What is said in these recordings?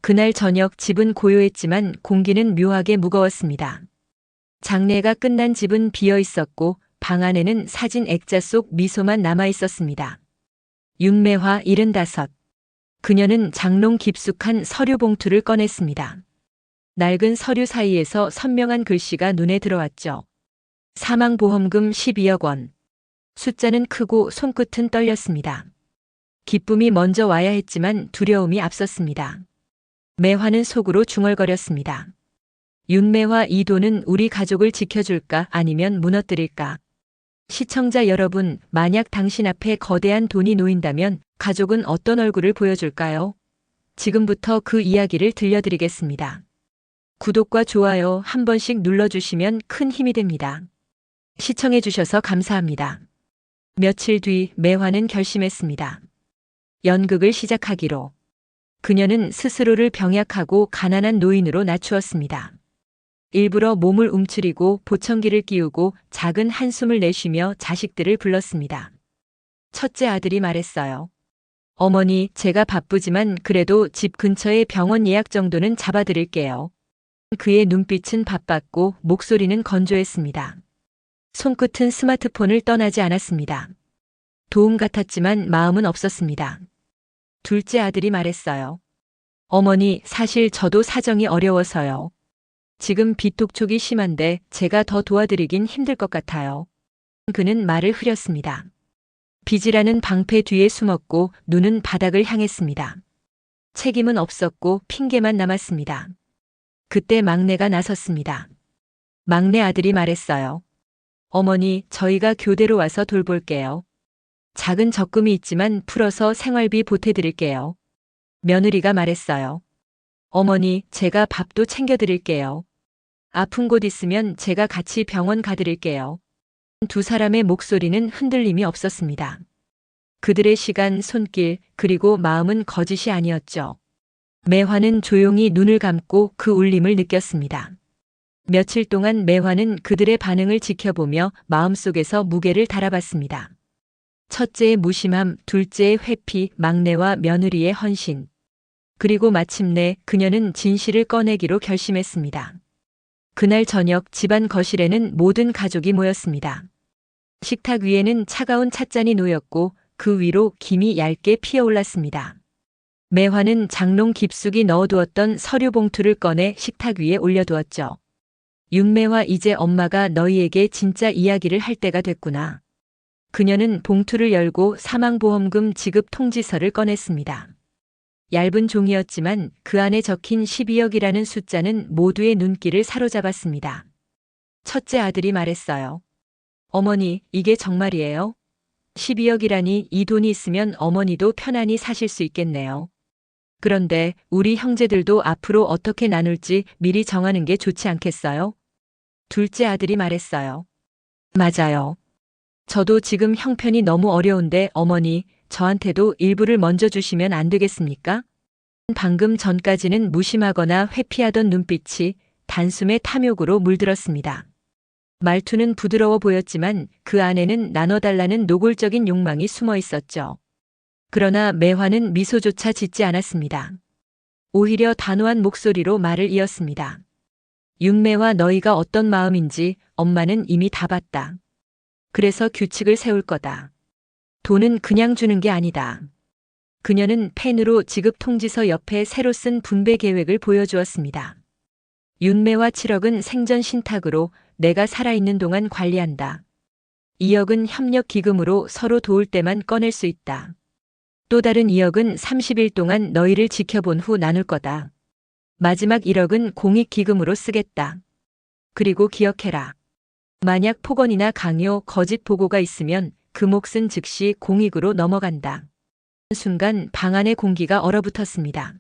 그날 저녁 집은 고요했지만 공기는 묘하게 무거웠습니다. 장례가 끝난 집은 비어 있었고 방 안에는 사진 액자 속 미소만 남아 있었습니다. 윤매화 75. 그녀는 장롱 깊숙한 서류 봉투를 꺼냈습니다. 낡은 서류 사이에서 선명한 글씨가 눈에 들어왔죠. 사망보험금 12억 원. 숫자는 크고 손끝은 떨렸습니다. 기쁨이 먼저 와야 했지만 두려움이 앞섰습니다. 매화는 속으로 중얼거렸습니다. 윤매화 이 돈은 우리 가족을 지켜줄까 아니면 무너뜨릴까? 시청자 여러분, 만약 당신 앞에 거대한 돈이 놓인다면 가족은 어떤 얼굴을 보여줄까요? 지금부터 그 이야기를 들려드리겠습니다. 구독과 좋아요 한 번씩 눌러주시면 큰 힘이 됩니다. 시청해주셔서 감사합니다. 며칠 뒤 매화는 결심했습니다. 연극을 시작하기로. 그녀는 스스로를 병약하고 가난한 노인으로 낮추었습니다. 일부러 몸을 움츠리고 보청기를 끼우고 작은 한숨을 내쉬며 자식들을 불렀습니다. 첫째 아들이 말했어요. 어머니, 제가 바쁘지만 그래도 집 근처에 병원 예약 정도는 잡아드릴게요. 그의 눈빛은 바빴고 목소리는 건조했습니다. 손끝은 스마트폰을 떠나지 않았습니다. 도움 같았지만 마음은 없었습니다. 둘째 아들이 말했어요. 어머니, 사실 저도 사정이 어려워서요. 지금 비톡촉이 심한데 제가 더 도와드리긴 힘들 것 같아요. 그는 말을 흐렸습니다. 빚이라는 방패 뒤에 숨었고 눈은 바닥을 향했습니다. 책임은 없었고 핑계만 남았습니다. 그때 막내가 나섰습니다. 막내 아들이 말했어요. 어머니, 저희가 교대로 와서 돌볼게요. 작은 적금이 있지만 풀어서 생활비 보태드릴게요. 며느리가 말했어요. 어머니, 제가 밥도 챙겨드릴게요. 아픈 곳 있으면 제가 같이 병원 가드릴게요. 두 사람의 목소리는 흔들림이 없었습니다. 그들의 시간, 손길, 그리고 마음은 거짓이 아니었죠. 매화는 조용히 눈을 감고 그 울림을 느꼈습니다. 며칠 동안 매화는 그들의 반응을 지켜보며 마음속에서 무게를 달아봤습니다. 첫째의 무심함, 둘째의 회피, 막내와 며느리의 헌신. 그리고 마침내 그녀는 진실을 꺼내기로 결심했습니다. 그날 저녁 집안 거실에는 모든 가족이 모였습니다. 식탁 위에는 차가운 찻잔이 놓였고 그 위로 김이 얇게 피어올랐습니다. 매화는 장롱 깊숙이 넣어두었던 서류 봉투를 꺼내 식탁 위에 올려두었죠. 윤매화, 이제 엄마가 너희에게 진짜 이야기를 할 때가 됐구나. 그녀는 봉투를 열고 사망보험금 지급 통지서를 꺼냈습니다. 얇은 종이였지만 그 안에 적힌 12억이라는 숫자는 모두의 눈길을 사로잡았습니다. 첫째 아들이 말했어요. 어머니, 이게 정말이에요? 12억이라니 이 돈이 있으면 어머니도 편안히 사실 수 있겠네요. 그런데 우리 형제들도 앞으로 어떻게 나눌지 미리 정하는 게 좋지 않겠어요? 둘째 아들이 말했어요. 맞아요. 저도 지금 형편이 너무 어려운데 어머니, 저한테도 일부를 먼저 주시면 안 되겠습니까? 방금 전까지는 무심하거나 회피하던 눈빛이 단숨에 탐욕으로 물들었습니다. 말투는 부드러워 보였지만 그 안에는 나눠달라는 노골적인 욕망이 숨어 있었죠. 그러나 매화는 미소조차 짓지 않았습니다. 오히려 단호한 목소리로 말을 이었습니다. 윤매화, 너희가 어떤 마음인지 엄마는 이미 다 봤다. 그래서 규칙을 세울 거다. 돈은 그냥 주는 게 아니다. 그녀는 펜으로 지급 통지서 옆에 새로 쓴 분배 계획을 보여주었습니다. 윤매화 7억은 생전 신탁으로 내가 살아있는 동안 관리한다. 2억은 협력 기금으로 서로 도울 때만 꺼낼 수 있다. 또 다른 2억은 30일 동안 너희를 지켜본 후 나눌 거다. 마지막 1억은 공익 기금으로 쓰겠다. 그리고 기억해라. 만약 폭언이나 강요, 거짓 보고가 있으면 그 몫은 즉시 공익으로 넘어간다. 순간 방 안의 공기가 얼어붙었습니다.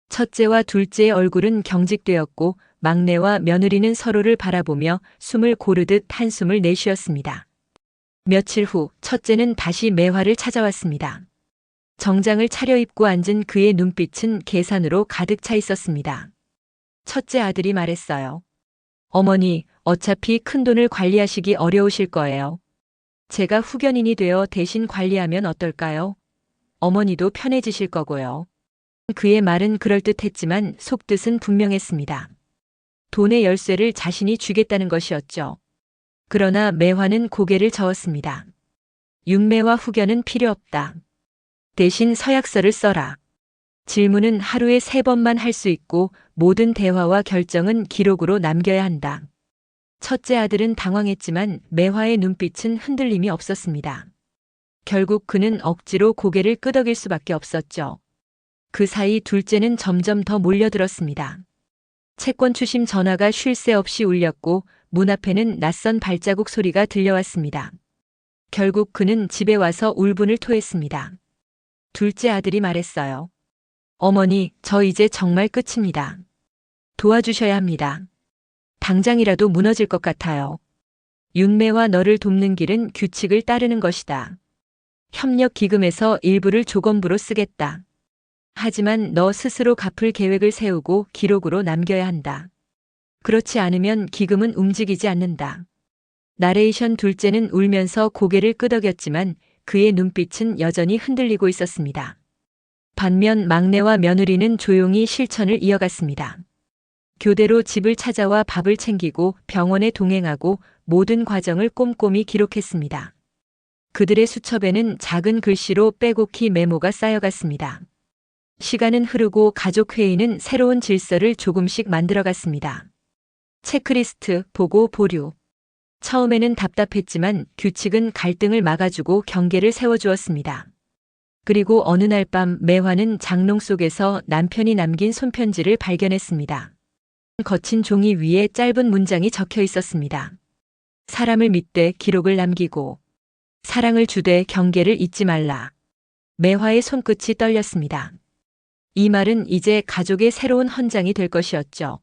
첫째와 둘째의 얼굴은 경직되었고 막내와 며느리는 서로를 바라보며 숨을 고르듯 한숨을 내쉬었습니다. 며칠 후 첫째는 다시 매화를 찾아왔습니다. 정장을 차려입고 앉은 그의 눈빛은 계산으로 가득 차 있었습니다. 첫째 아들이 말했어요. 어머니, 어차피 큰돈을 관리하시기 어려우실 거예요. 제가 후견인이 되어 대신 관리하면 어떨까요? 어머니도 편해지실 거고요. 그의 말은 그럴듯했지만 속뜻은 분명했습니다. 돈의 열쇠를 자신이 주겠다는 것이었죠. 그러나 매화는 고개를 저었습니다. 윤매와 후견은 필요 없다. 대신 서약서를 써라. 질문은 하루에 3번만 할 수 있고 모든 대화와 결정은 기록으로 남겨야 한다. 첫째 아들은 당황했지만 매화의 눈빛은 흔들림이 없었습니다. 결국 그는 억지로 고개를 끄덕일 수밖에 없었죠. 그 사이 둘째는 점점 더 몰려들었습니다. 채권 추심 전화가 쉴 새 없이 울렸고 문 앞에는 낯선 발자국 소리가 들려왔습니다. 결국 그는 집에 와서 울분을 토했습니다. 둘째 아들이 말했어요. 어머니, 저 이제 정말 끝입니다. 도와주셔야 합니다. 당장이라도 무너질 것 같아요. 윤매와 너를 돕는 길은 규칙을 따르는 것이다. 협력 기금에서 일부를 조건부로 쓰겠다. 하지만 너 스스로 갚을 계획을 세우고 기록으로 남겨야 한다. 그렇지 않으면 기금은 움직이지 않는다. 나레이션 둘째는 울면서 고개를 끄덕였지만 그의 눈빛은 여전히 흔들리고 있었습니다. 반면 막내와 며느리는 조용히 실천을 이어갔습니다. 교대로 집을 찾아와 밥을 챙기고 병원에 동행하고 모든 과정을 꼼꼼히 기록했습니다. 그들의 수첩에는 작은 글씨로 빼곡히 메모가 쌓여갔습니다. 시간은 흐르고 가족회의는 새로운 질서를 조금씩 만들어갔습니다. 체크리스트, 보고, 보류. 처음에는 답답했지만 규칙은 갈등을 막아주고 경계를 세워주었습니다. 그리고 어느 날 밤 매화는 장롱 속에서 남편이 남긴 손편지를 발견했습니다. 거친 종이 위에 짧은 문장이 적혀 있었습니다. 사람을 믿되 기록을 남기고 사랑을 주되 경계를 잊지 말라. 매화의 손끝이 떨렸습니다. 이 말은 이제 가족의 새로운 헌장이 될 것이었죠.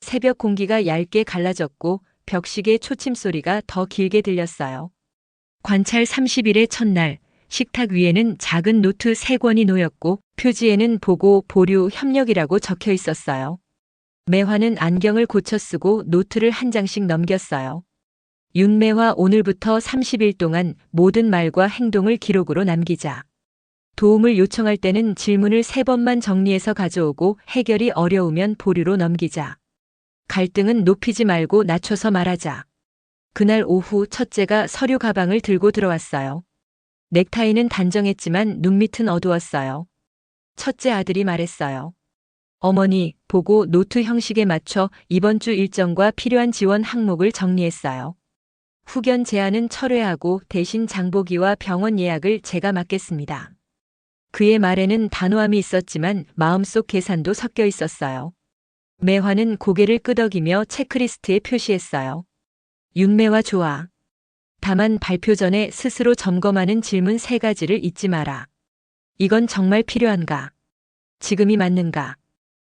새벽 공기가 얇게 갈라졌고 벽시계 초침 소리가 더 길게 들렸어요. 관찰 30일의 첫날, 식탁 위에는 작은 노트 3권이 놓였고 표지에는 보고, 보류, 협력이라고 적혀 있었어요. 매화는 안경을 고쳐 쓰고 노트를 한 장씩 넘겼어요. 윤매화 오늘부터 30일 동안 모든 말과 행동을 기록으로 남기자. 도움을 요청할 때는 질문을 3번만 정리해서 가져오고 해결이 어려우면 보류로 넘기자. 갈등은 높이지 말고 낮춰서 말하자. 그날 오후 첫째가 서류 가방을 들고 들어왔어요. 넥타이는 단정했지만 눈밑은 어두웠어요. 첫째 아들이 말했어요. 어머니, 보고 노트 형식에 맞춰 이번 주 일정과 필요한 지원 항목을 정리했어요. 후견 제안은 철회하고 대신 장보기와 병원 예약을 제가 맡겠습니다. 그의 말에는 단호함이 있었지만 마음속 계산도 섞여 있었어요. 매화는 고개를 끄덕이며 체크리스트에 표시했어요. 윤매화 좋아. 다만 발표 전에 스스로 점검하는 질문 3가지를 잊지 마라. 이건 정말 필요한가? 지금이 맞는가?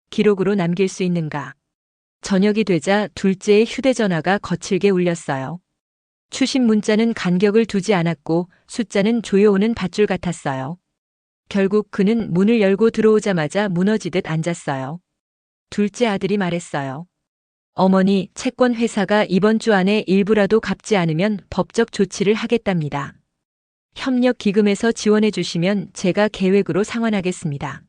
기록으로 남길 수 있는가? 저녁이 되자 둘째의 휴대전화가 거칠게 울렸어요. 추신 문자는 간격을 두지 않았고 숫자는 조여오는 밧줄 같았어요. 결국 그는 문을 열고 들어오자마자 무너지듯 앉았어요. 둘째 아들이 말했어요. 어머니, 채권 회사가 이번 주 안에 일부라도 갚지 않으면 법적 조치를 하겠답니다. 협력 기금에서 지원해 주시면 제가 계획으로 상환하겠습니다.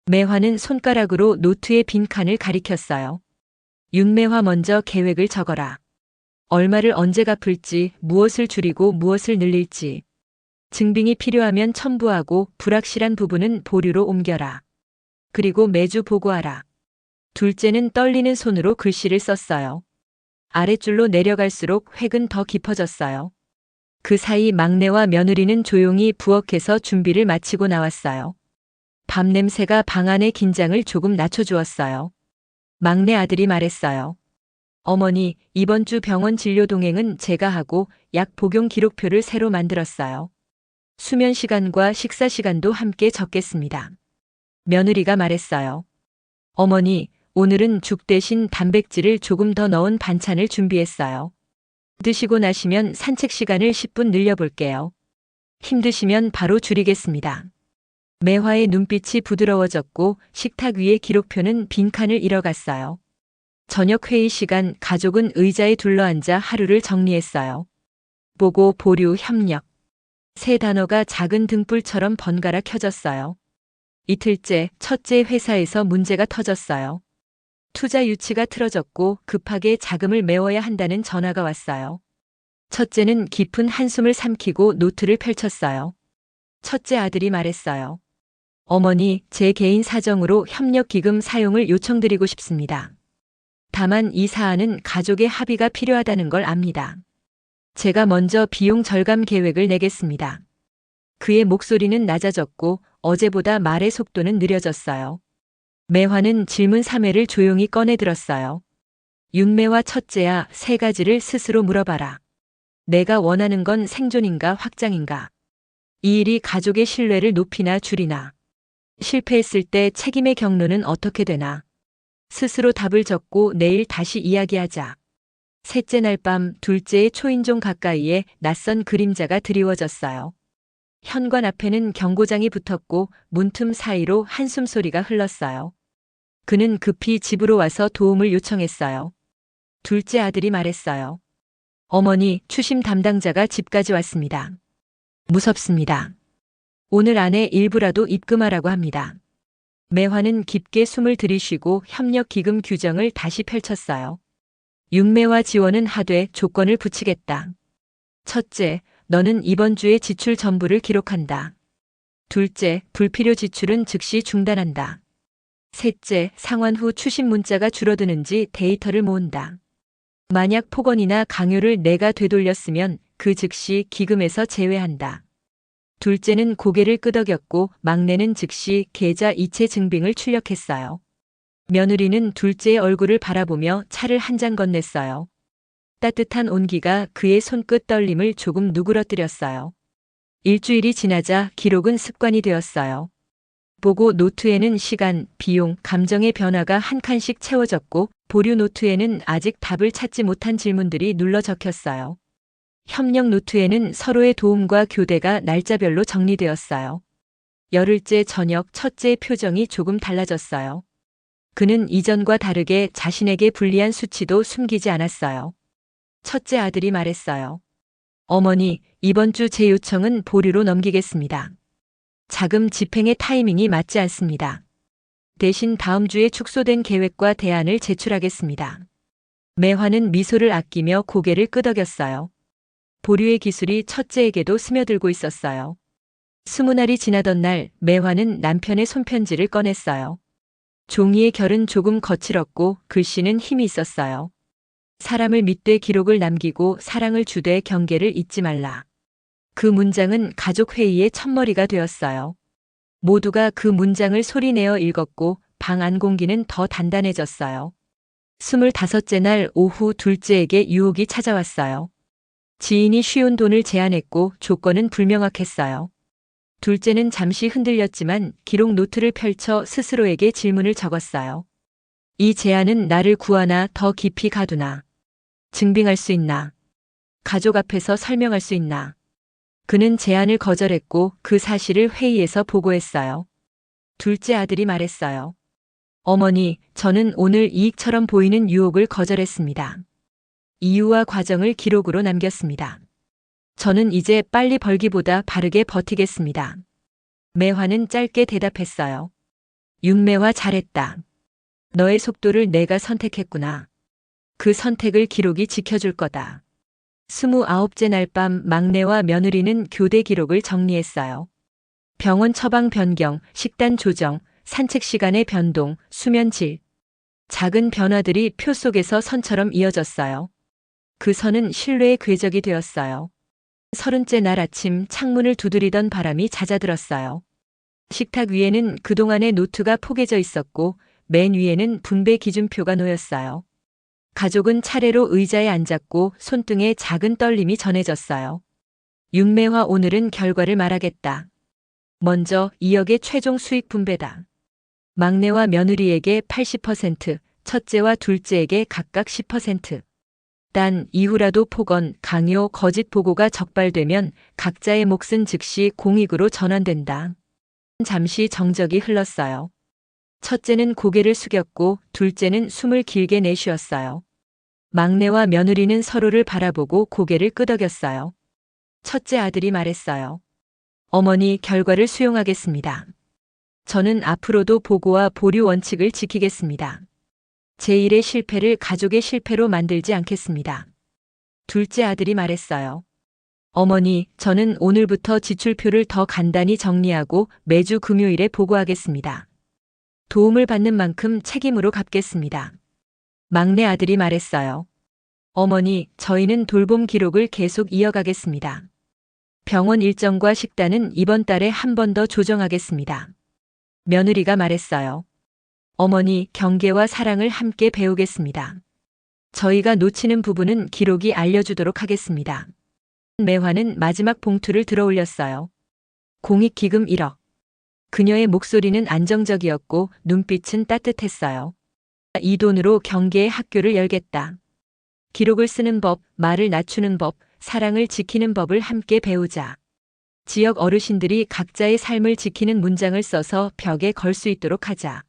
매화는 손가락으로 노트의 빈칸을 가리켰어요. 윤매화 먼저 계획을 적어라. 얼마를 언제 갚을지, 무엇을 줄이고 무엇을 늘릴지. 증빙이 필요하면 첨부하고 불확실한 부분은 보류로 옮겨라. 그리고 매주 보고하라. 둘째는 떨리는 손으로 글씨를 썼어요. 아랫줄로 내려갈수록 획은 더 깊어졌어요. 그 사이 막내와 며느리는 조용히 부엌에서 준비를 마치고 나왔어요. 밥 냄새가 방 안의 긴장을 조금 낮춰주었어요. 막내 아들이 말했어요. 어머니, 이번 주 병원 진료 동행은 제가 하고 약 복용 기록표를 새로 만들었어요. 수면 시간과 식사 시간도 함께 적겠습니다. 며느리가 말했어요. 어머니, 오늘은 죽 대신 단백질을 조금 더 넣은 반찬을 준비했어요. 드시고 나시면 산책 시간을 10분 늘려볼게요. 힘드시면 바로 줄이겠습니다. 매화의 눈빛이 부드러워졌고 식탁 위의 기록표는 빈칸을 잃어갔어요. 저녁 회의 시간 가족은 의자에 둘러앉아 하루를 정리했어요. 보고, 보류, 협력. 3 단어가 작은 등불처럼 번갈아 켜졌어요. 이틀째 첫째 회사에서 문제가 터졌어요. 투자 유치가 틀어졌고 급하게 자금을 메워야 한다는 전화가 왔어요. 첫째는 깊은 한숨을 삼키고 노트를 펼쳤어요. 첫째 아들이 말했어요. 어머니, 제 개인 사정으로 협력기금 사용을 요청드리고 싶습니다. 다만 이 사안은 가족의 합의가 필요하다는 걸 압니다. 제가 먼저 비용 절감 계획을 내겠습니다. 그의 목소리는 낮아졌고 어제보다 말의 속도는 느려졌어요. 매화는 질문 3회를 조용히 꺼내들었어요. 윤매와 첫째야, 세 가지를 스스로 물어봐라. 내가 원하는 건 생존인가 확장인가? 이 일이 가족의 신뢰를 높이나 줄이나? 실패했을 때 책임의 경로는 어떻게 되나? 스스로 답을 적고 내일 다시 이야기하자. 셋째 날 밤 둘째의 초인종 가까이에 낯선 그림자가 드리워졌어요. 현관 앞에는 경고장이 붙었고 문틈 사이로 한숨 소리가 흘렀어요. 그는 급히 집으로 와서 도움을 요청했어요. 둘째 아들이 말했어요. 어머니, 추심 담당자가 집까지 왔습니다. 무섭습니다. 오늘 안에 일부라도 입금하라고 합니다. 매화는 깊게 숨을 들이쉬고 협력기금 규정을 다시 펼쳤어요. 윤매와 지원은 하되 조건을 붙이겠다. 첫째, 너는 이번 주의 지출 전부를 기록한다. 둘째, 불필요 지출은 즉시 중단한다. 셋째, 상환 후 추심 문자가 줄어드는지 데이터를 모은다. 만약 폭언이나 강요를 내가 되돌렸으면 그 즉시 기금에서 제외한다. 둘째는 고개를 끄덕였고 막내는 즉시 계좌 이체 증빙을 출력했어요. 며느리는 둘째의 얼굴을 바라보며 차를 한 잔 건넸어요. 따뜻한 온기가 그의 손끝 떨림을 조금 누그러뜨렸어요. 일주일이 지나자 기록은 습관이 되었어요. 보고 노트에는 시간, 비용, 감정의 변화가 한 칸씩 채워졌고 보류 노트에는 아직 답을 찾지 못한 질문들이 눌러 적혔어요. 협력 노트에는 서로의 도움과 교대가 날짜별로 정리되었어요. 열흘째 저녁 첫째의 표정이 조금 달라졌어요. 그는 이전과 다르게 자신에게 불리한 수치도 숨기지 않았어요. 첫째 아들이 말했어요. 어머니, 이번 주 제 요청은 보류로 넘기겠습니다. 자금 집행의 타이밍이 맞지 않습니다. 대신 다음 주에 축소된 계획과 대안을 제출하겠습니다. 매화는 미소를 아끼며 고개를 끄덕였어요. 보류의 기술이 첫째에게도 스며들고 있었어요. 20날이 지나던 날 매화는 남편의 손편지를 꺼냈어요. 종이의 결은 조금 거칠었고 글씨는 힘이 있었어요. 사람을 믿되 기록을 남기고 사랑을 주되 경계를 잊지 말라. 그 문장은 가족 회의의 첫머리가 되었어요. 모두가 그 문장을 소리내어 읽었고 방 안 공기는 더 단단해졌어요. 25째 날 오후 둘째에게 유혹이 찾아왔어요. 지인이 쉬운 돈을 제안했고 조건은 불명확했어요. 둘째는 잠시 흔들렸지만 기록 노트를 펼쳐 스스로에게 질문을 적었어요. 이 제안은 나를 구하나 더 깊이 가두나? 증빙할 수 있나? 가족 앞에서 설명할 수 있나? 그는 제안을 거절했고 그 사실을 회의에서 보고했어요. 둘째 아들이 말했어요. 어머니, 저는 오늘 이익처럼 보이는 유혹을 거절했습니다. 이유와 과정을 기록으로 남겼습니다. 저는 이제 빨리 벌기보다 바르게 버티겠습니다. 매화는 짧게 대답했어요. 윤매화 잘했다. 너의 속도를 내가 선택했구나. 그 선택을 기록이 지켜줄 거다. 29째 날 밤 막내와 며느리는 교대 기록을 정리했어요. 병원 처방 변경, 식단 조정, 산책 시간의 변동, 수면 질. 작은 변화들이 표 속에서 선처럼 이어졌어요. 그 선은 신뢰의 궤적이 되었어요. 30째 날 아침 창문을 두드리던 바람이 잦아들었어요. 식탁 위에는 그동안의 노트가 포개져 있었고 맨 위에는 분배 기준표가 놓였어요. 가족은 차례로 의자에 앉았고 손등에 작은 떨림이 전해졌어요. 윤매화 오늘은 결과를 말하겠다. 먼저 2억의 최종 수익 분배다. 막내와 며느리에게 80%, 첫째와 둘째에게 각각 10%. 단 이후라도 폭언, 강요, 거짓 보고가 적발되면 각자의 몫은 즉시 공익으로 전환된다. 잠시 정적이 흘렀어요. 첫째는 고개를 숙였고 둘째는 숨을 길게 내쉬었어요. 막내와 며느리는 서로를 바라보고 고개를 끄덕였어요. 첫째 아들이 말했어요. 어머니, 결과를 수용하겠습니다. 저는 앞으로도 보고와 보류 원칙을 지키겠습니다. 제 일의 실패를 가족의 실패로 만들지 않겠습니다. 둘째 아들이 말했어요. 어머니, 저는 오늘부터 지출표를 더 간단히 정리하고 매주 금요일에 보고하겠습니다. 도움을 받는 만큼 책임으로 갚겠습니다. 막내 아들이 말했어요. 어머니, 저희는 돌봄 기록을 계속 이어가겠습니다. 병원 일정과 식단은 이번 달에 한 번 더 조정하겠습니다. 며느리가 말했어요. 어머니, 경계와 사랑을 함께 배우겠습니다. 저희가 놓치는 부분은 기록이 알려주도록 하겠습니다. 매화는 마지막 봉투를 들어 올렸어요. 공익기금 1억. 그녀의 목소리는 안정적이었고 눈빛은 따뜻했어요. 이 돈으로 경계의 학교를 열겠다. 기록을 쓰는 법, 말을 낮추는 법, 사랑을 지키는 법을 함께 배우자. 지역 어르신들이 각자의 삶을 지키는 문장을 써서 벽에 걸 수 있도록 하자.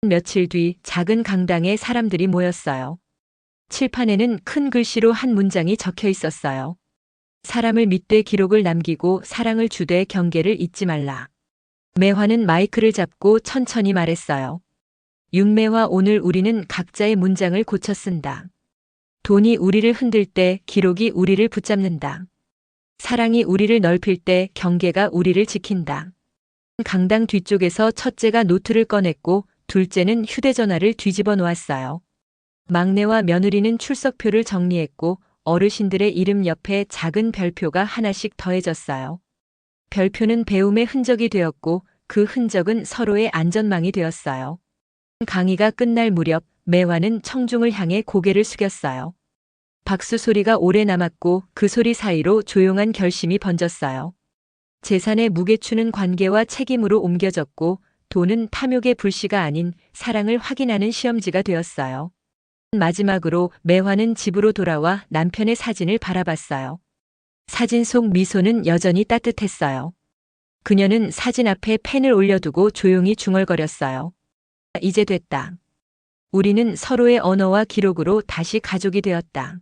며칠 뒤 작은 강당에 사람들이 모였어요. 칠판에는 큰 글씨로 한 문장이 적혀 있었어요. 사람을 믿되 기록을 남기고 사랑을 주되 경계를 잊지 말라. 매화는 마이크를 잡고 천천히 말했어요. 윤매화, 오늘 우리는 각자의 문장을 고쳐 쓴다. 돈이 우리를 흔들 때 기록이 우리를 붙잡는다. 사랑이 우리를 넓힐 때 경계가 우리를 지킨다. 강당 뒤쪽에서 첫째가 노트를 꺼냈고 둘째는 휴대전화를 뒤집어 놓았어요. 막내와 며느리는 출석표를 정리했고 어르신들의 이름 옆에 작은 별표가 하나씩 더해졌어요. 별표는 배움의 흔적이 되었고 그 흔적은 서로의 안전망이 되었어요. 강의가 끝날 무렵 매화는 청중을 향해 고개를 숙였어요. 박수 소리가 오래 남았고 그 소리 사이로 조용한 결심이 번졌어요. 재산의 무게추는 관계와 책임으로 옮겨졌고 돈은 탐욕의 불씨가 아닌 사랑을 확인하는 시험지가 되었어요. 마지막으로 매화는 집으로 돌아와 남편의 사진을 바라봤어요. 사진 속 미소는 여전히 따뜻했어요. 그녀는 사진 앞에 펜을 올려두고 조용히 중얼거렸어요. 이제 됐다. 우리는 서로의 언어와 기록으로 다시 가족이 되었다.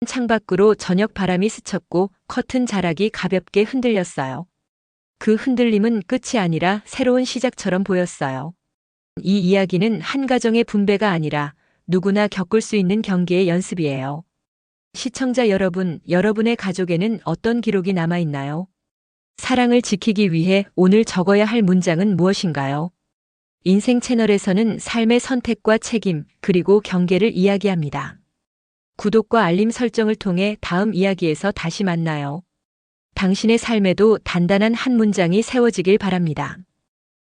창밖으로 저녁 바람이 스쳤고 커튼 자락이 가볍게 흔들렸어요. 그 흔들림은 끝이 아니라 새로운 시작처럼 보였어요. 이 이야기는 한 가정의 분배가 아니라 누구나 겪을 수 있는 경계의 연습이에요. 시청자 여러분, 여러분의 가족에는 어떤 기록이 남아있나요? 사랑을 지키기 위해 오늘 적어야 할 문장은 무엇인가요? 인생 채널에서는 삶의 선택과 책임, 그리고 경계를 이야기합니다. 구독과 알림 설정을 통해 다음 이야기에서 다시 만나요. 당신의 삶에도 단단한 한 문장이 세워지길 바랍니다.